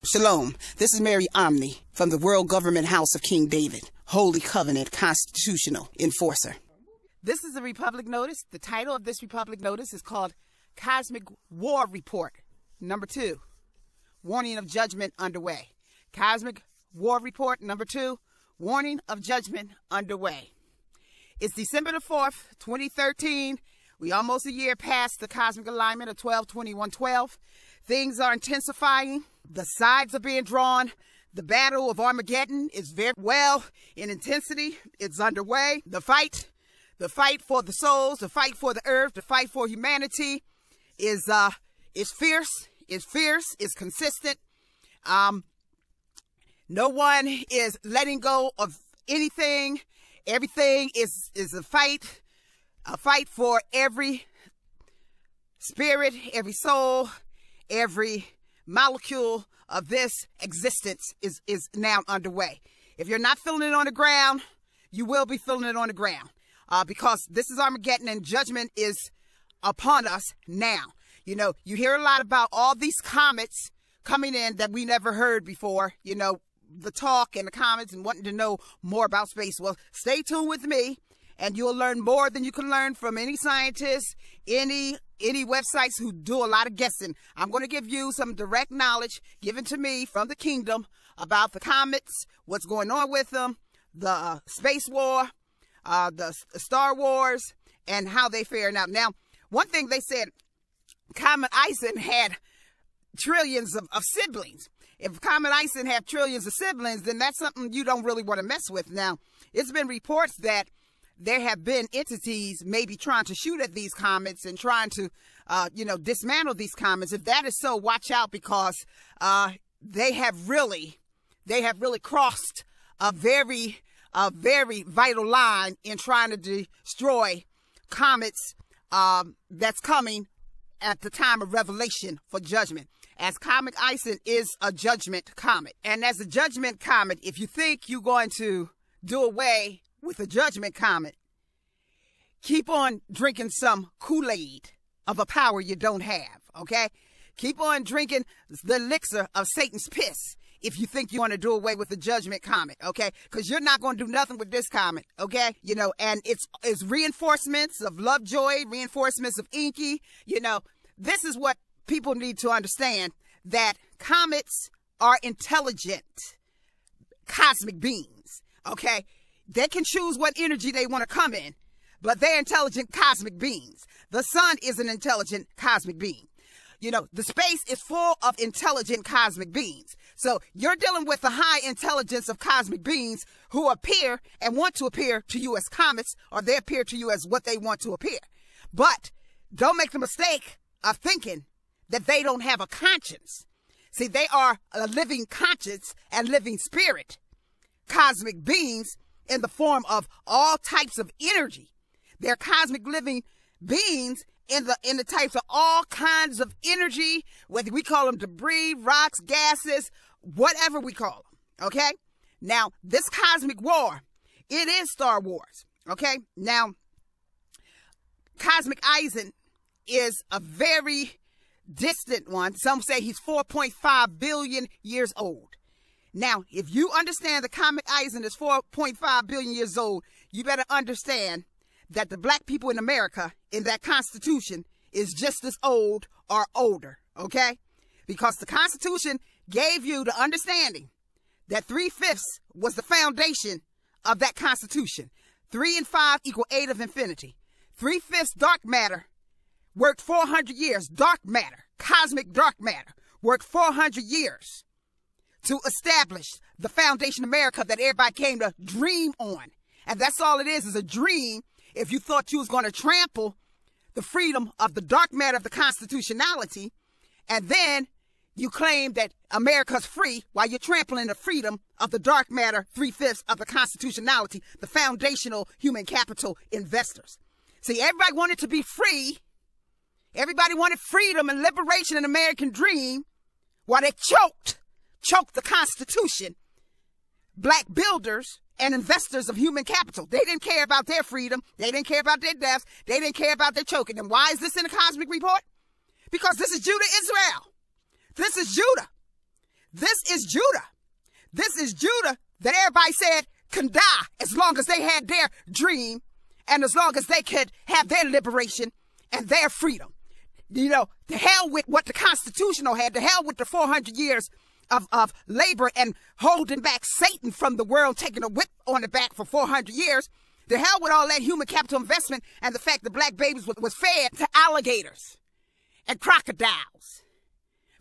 Shalom, this is Mary Omni from the World Government House of King David, Holy Covenant Constitutional Enforcer. This is a Republic Notice. The title of this Republic Notice is called Cosmic War Report. Number 2, Warning of Judgment Underway. Cosmic War Report. Number 2, Warning of Judgment Underway. It's December the 4th, 2013. We almost a year past the cosmic alignment of 12-21-12. Things are intensifying. The sides are being drawn. The battle of Armageddon is very well in intensity. It's underway. The fight for the souls, the fight for the earth, the fight for humanity is fierce. It's fierce. It's consistent. No one is letting go of anything. Everything is a fight for every spirit, every soul, every molecule of this existence is now underway. If you're not feeling it on the ground, you will be feeling it on the ground, because this is Armageddon and judgment is upon us now. You know, you hear a lot about all these comets coming in that we never heard before, you know, the talk and the comments and wanting to know more about space. Well, stay tuned with me and you'll learn more than you can learn from any scientist, any websites who do a lot of guessing. I'm going to give you some direct knowledge given to me from the kingdom about the comets, what's going on with them, the space war, the Star Wars, and how they fare out. Now, one thing they said, Comet Ison had trillions of siblings. If Comet Ison have trillions of siblings, then that's something you don't really want to mess with. Now, it's been reports that there have been entities maybe trying to shoot at these comets and trying to, dismantle these comets. If that is so, watch out, because they have really crossed a very vital line in trying to destroy comets that's coming at the time of revelation for judgment. As Comet Ison is a judgment comet. And as a judgment comet, if you think you're going to do away with a judgment comet, keep on drinking some Kool-Aid of a power you don't have, okay? Keep on drinking the elixir of Satan's piss if you think you want to do away with the judgment comet, okay? Because you're not going to do nothing with this comet, okay? You know, and it's reinforcements of Lovejoy, reinforcements of Encke. You know, this is what people need to understand, that comets are intelligent cosmic beings, okay? They can choose what energy they want to come in, but they're intelligent cosmic beings. The sun is an intelligent cosmic being. You know, the space is full of intelligent cosmic beings. So you're dealing with the high intelligence of cosmic beings who appear and want to appear to you as comets, or they appear to you as what they want to appear. But don't make the mistake of thinking that they don't have a conscience. See, they are a living conscience and living spirit, cosmic beings in the form of all types of energy. They're cosmic living beings in the types of all kinds of energy, whether we call them debris, rocks, gases, whatever we call them, okay? Now, this cosmic war, it is Star Wars, okay? Now, Cosmic Ison is a very distant one. Some say he's 4.5 billion years old. Now, if you understand the Comet Ison is 4.5 billion years old, you better understand that the black people in America in that Constitution is just as old or older, okay? Because the Constitution gave you the understanding that 3/5 was the foundation of that Constitution. 3 and 5 equal 8 of infinity. 3/5 dark matter worked 400 years. Dark matter, cosmic dark matter, worked 400 years to establish the foundation of America that everybody came to dream on. And that's all it is a dream. If you thought you was going to trample the freedom of the dark matter of the constitutionality, and then you claim that America's free while you're trampling the freedom of the dark matter, 3/5 of the constitutionality, the foundational human capital investors. See, everybody wanted to be free. Everybody wanted freedom and liberation and American dream, while they choked the Constitution. Black builders and investors of human capital, they didn't care about their freedom. They didn't care about their deaths. They didn't care about their choking. And why is this in the cosmic report? Because this is Judah, Israel. This is Judah. This is Judah. This is Judah that everybody said can die as long as they had their dream and as long as they could have their liberation and their freedom. You know, to hell with what the Constitutional had, to hell with the 400 years of labor and holding back Satan from the world, taking a whip on the back for 400 years. To hell with all that human capital investment and the fact that black babies was fed to alligators and crocodiles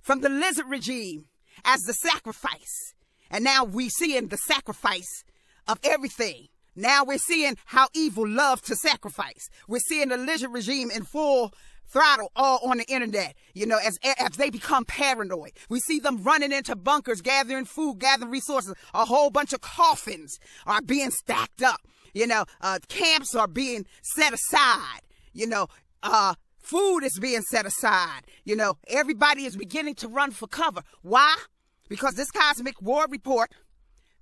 from the lizard regime as the sacrifice. And now we're seeing the sacrifice of everything. Now we're seeing how evil loves to sacrifice. We're seeing the lizard regime in full throttle all on the internet, you know, as they become paranoid. We see them running into bunkers, gathering food, gathering resources. A whole bunch of coffins are being stacked up. You know, camps are being set aside. You know, food is being set aside. You know, everybody is beginning to run for cover. Why? Because this cosmic war report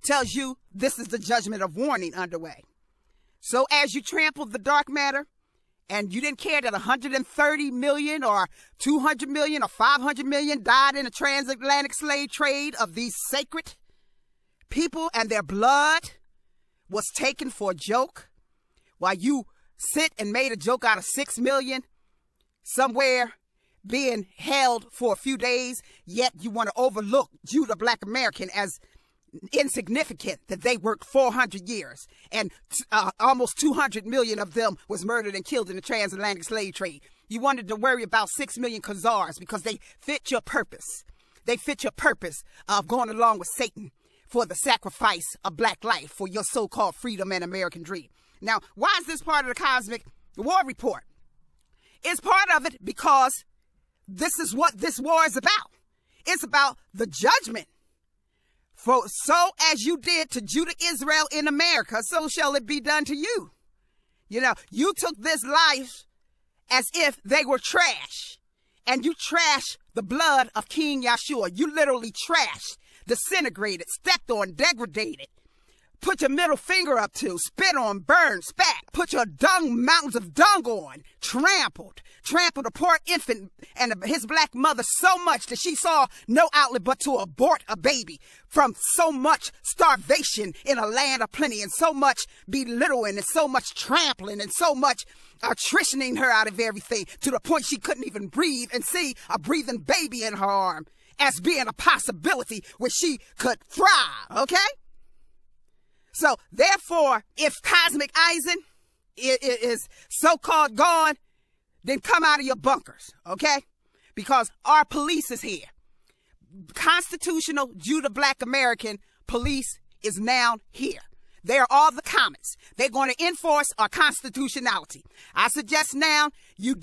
tells you this is the judgment of warning underway. So as you trample the dark matter, and you didn't care that 130 million or 200 million or 500 million died in the transatlantic slave trade of these sacred people, and their blood was taken for a joke, while you sit and made a joke out of 6 million somewhere being held for a few days, yet you want to overlook Judah Black American as insignificant, that they worked 400 years and almost 200 million of them was murdered and killed in the transatlantic slave trade. You wanted to worry about 6 million Khazars because they fit your purpose. They fit your purpose of going along with Satan for the sacrifice of black life, for your so-called freedom and American dream. Now, why is this part of the cosmic war report? It's part of it because this is what this war is about. It's about the judgment. For so as you did to Judah, Israel in America, so shall it be done to you. You know, you took this life as if they were trash. And you trashed the blood of King Yahshua. You literally trashed, disintegrated, stepped on, degraded. Put your middle finger up to, spit on, burned, spat, put your mountains of dung on, trampled a poor infant and his black mother so much that she saw no outlet but to abort a baby from so much starvation in a land of plenty, and so much belittling and so much trampling and so much attritioning her out of everything, to the point she couldn't even breathe and see a breathing baby in her arm as being a possibility where she could thrive, okay? So, therefore, if Cosmic Ison is so-called gone, then come out of your bunkers, okay? Because our police is here. Constitutional Judah Black American police is now here. They are all the Comets. They're going to enforce our constitutionality. I suggest now you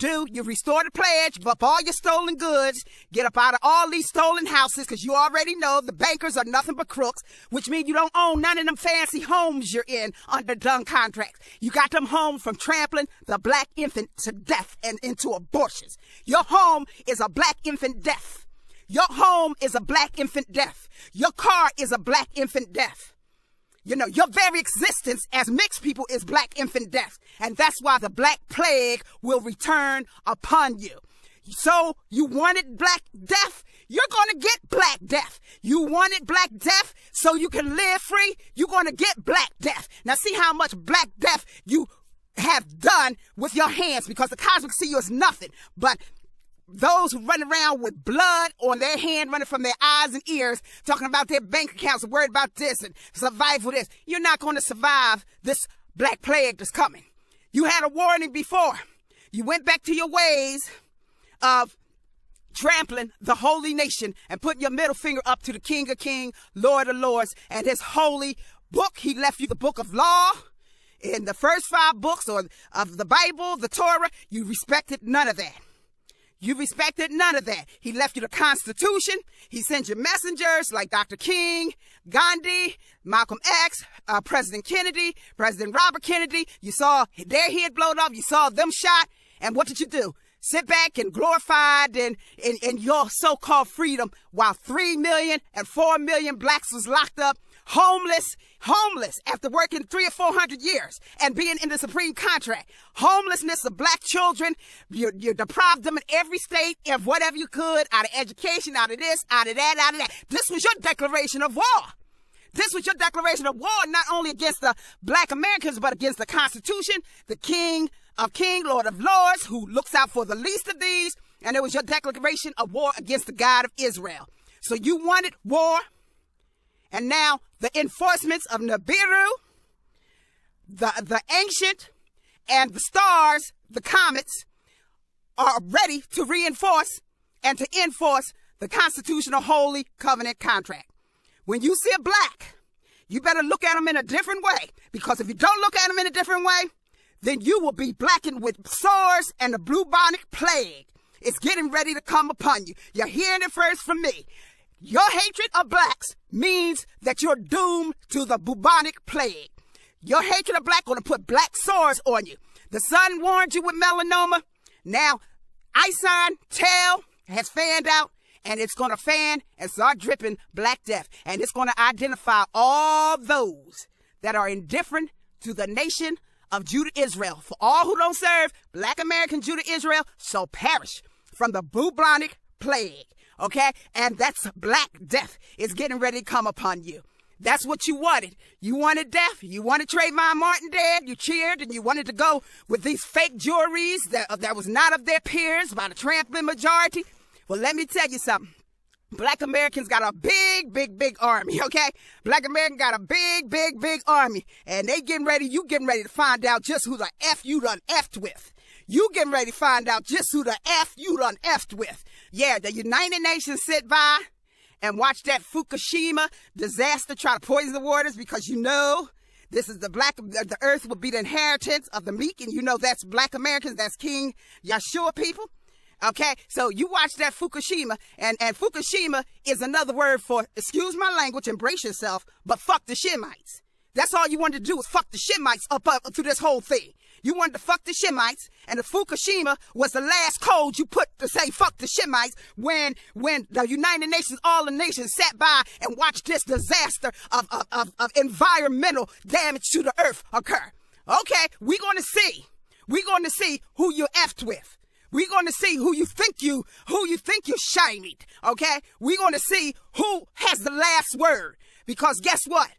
restore the pledge, give up all your stolen goods, get up out of all these stolen houses, because you already know the bankers are nothing but crooks, which means you don't own none of them fancy homes you're in under dung contracts. You got them home from trampling the black infant to death and into abortions. Your home is a black infant death. Your home is a black infant death. Your car is a black infant death. You know, your very existence as mixed people is black infant death. And that's why the black plague will return upon you. So you wanted black death? You're going to get black death. You wanted black death so you can live free? You're going to get black death. Now see how much black death you have done with your hands, because the cosmic see you as nothing but those who run around with blood on their hand running from their eyes and ears, talking about their bank accounts and worried about this and survival this. You're not going to survive this black plague that's coming. You had a warning before. You went back to your ways of trampling the holy nation and putting your middle finger up to the King of Kings, Lord of Lords, and his holy book. He left you the book of law. In the first 5 books of the Bible, the Torah, you respected none of that. You respected none of that. He left you the Constitution. He sent you messengers like Dr. King, Gandhi, Malcolm X, President Kennedy, President Robert Kennedy. You saw their head blown off. You saw them shot. And what did you do? Sit back and glorified in your so-called freedom while 3 million and 4 million blacks was locked up homeless after working 300 or 400 years and being in the supreme contract. Homelessness of black children, you deprived them in every state of whatever you could, out of education, out of this, out of that, out of that. This was your declaration of war. This was your declaration of war, not only against the black Americans, but against the Constitution, the King of Kings, Lord of Lords, who looks out for the least of these. And it was your declaration of war against the God of Israel. So you wanted war. And now the enforcements of Nibiru, the ancient, and the stars, the comets, are ready to reinforce and to enforce the constitutional holy covenant contract. When you see a black, you better look at them in a different way. Because if you don't look at them in a different way, then you will be blackened with sores and the bubonic plague. It's getting ready to come upon you. You're hearing it first from me. Your hatred of blacks means that you're doomed to the bubonic plague. Your hatred of black going to put black sores on you. The sun warned you with melanoma. Now, Ison tail has fanned out, and it's going to fan and start dripping black death. And it's going to identify all those that are indifferent to the nation of Judah Israel. For all who don't serve black American Judah Israel shall perish from the bubonic plague. Okay? And that's black death. It's getting ready to come upon you. That's what you wanted. You wanted death. You wanted Trayvon Martin dead. You cheered and you wanted to go with these fake juries that was not of their peers by the trampling majority. Well, let me tell you something. Black Americans got a big army, okay? Black Americans got a big army. And they getting ready, you getting ready to find out just who the F you done F'd with. You getting ready to find out just who the F you done F'd with. Yeah, the United Nations sit by and watch that Fukishima disaster try to poison the waters because you know this is the earth will be the inheritance of the meek, and you know that's black Americans, that's King Yeshua people. Okay, so you watch that Fukishima, and Fukishima is another word for, excuse my language, embrace yourself, but fuck the Shemites. That's all you wanted to do was fuck the Shemites up through this whole thing. You wanted to fuck the Shemites, and the Fukishima was the last code you put to say fuck the Shemites when the United Nations, all the nations sat by and watched this disaster of environmental damage to the earth occur. Okay, we're going to see who you effed with. We're going to see who you think you shinied. Okay, we're going to see who has the last word, because guess what?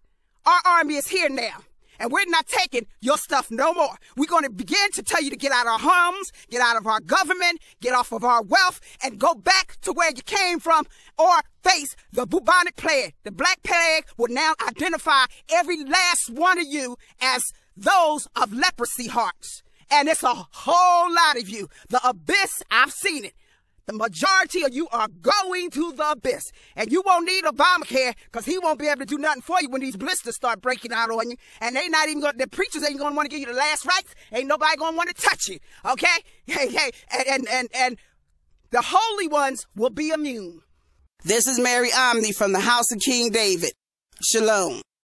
Our army is here now. And we're not taking your stuff no more. We're going to begin to tell you to get out of our homes, get out of our government, get off of our wealth, and go back to where you came from or face the bubonic plague. The black plague will now identify every last one of you as those of leprosy hearts. And it's a whole lot of you. The abyss, I've seen it. The majority of you are going to the abyss. And you won't need Obamacare because he won't be able to do nothing for you when these blisters start breaking out on you. And they not even going the preachers ain't going to want to give you the last rites. Ain't nobody going to want to touch you. Okay? Hey. And the holy ones will be immune. This is Mary Omni from the house of King David. Shalom.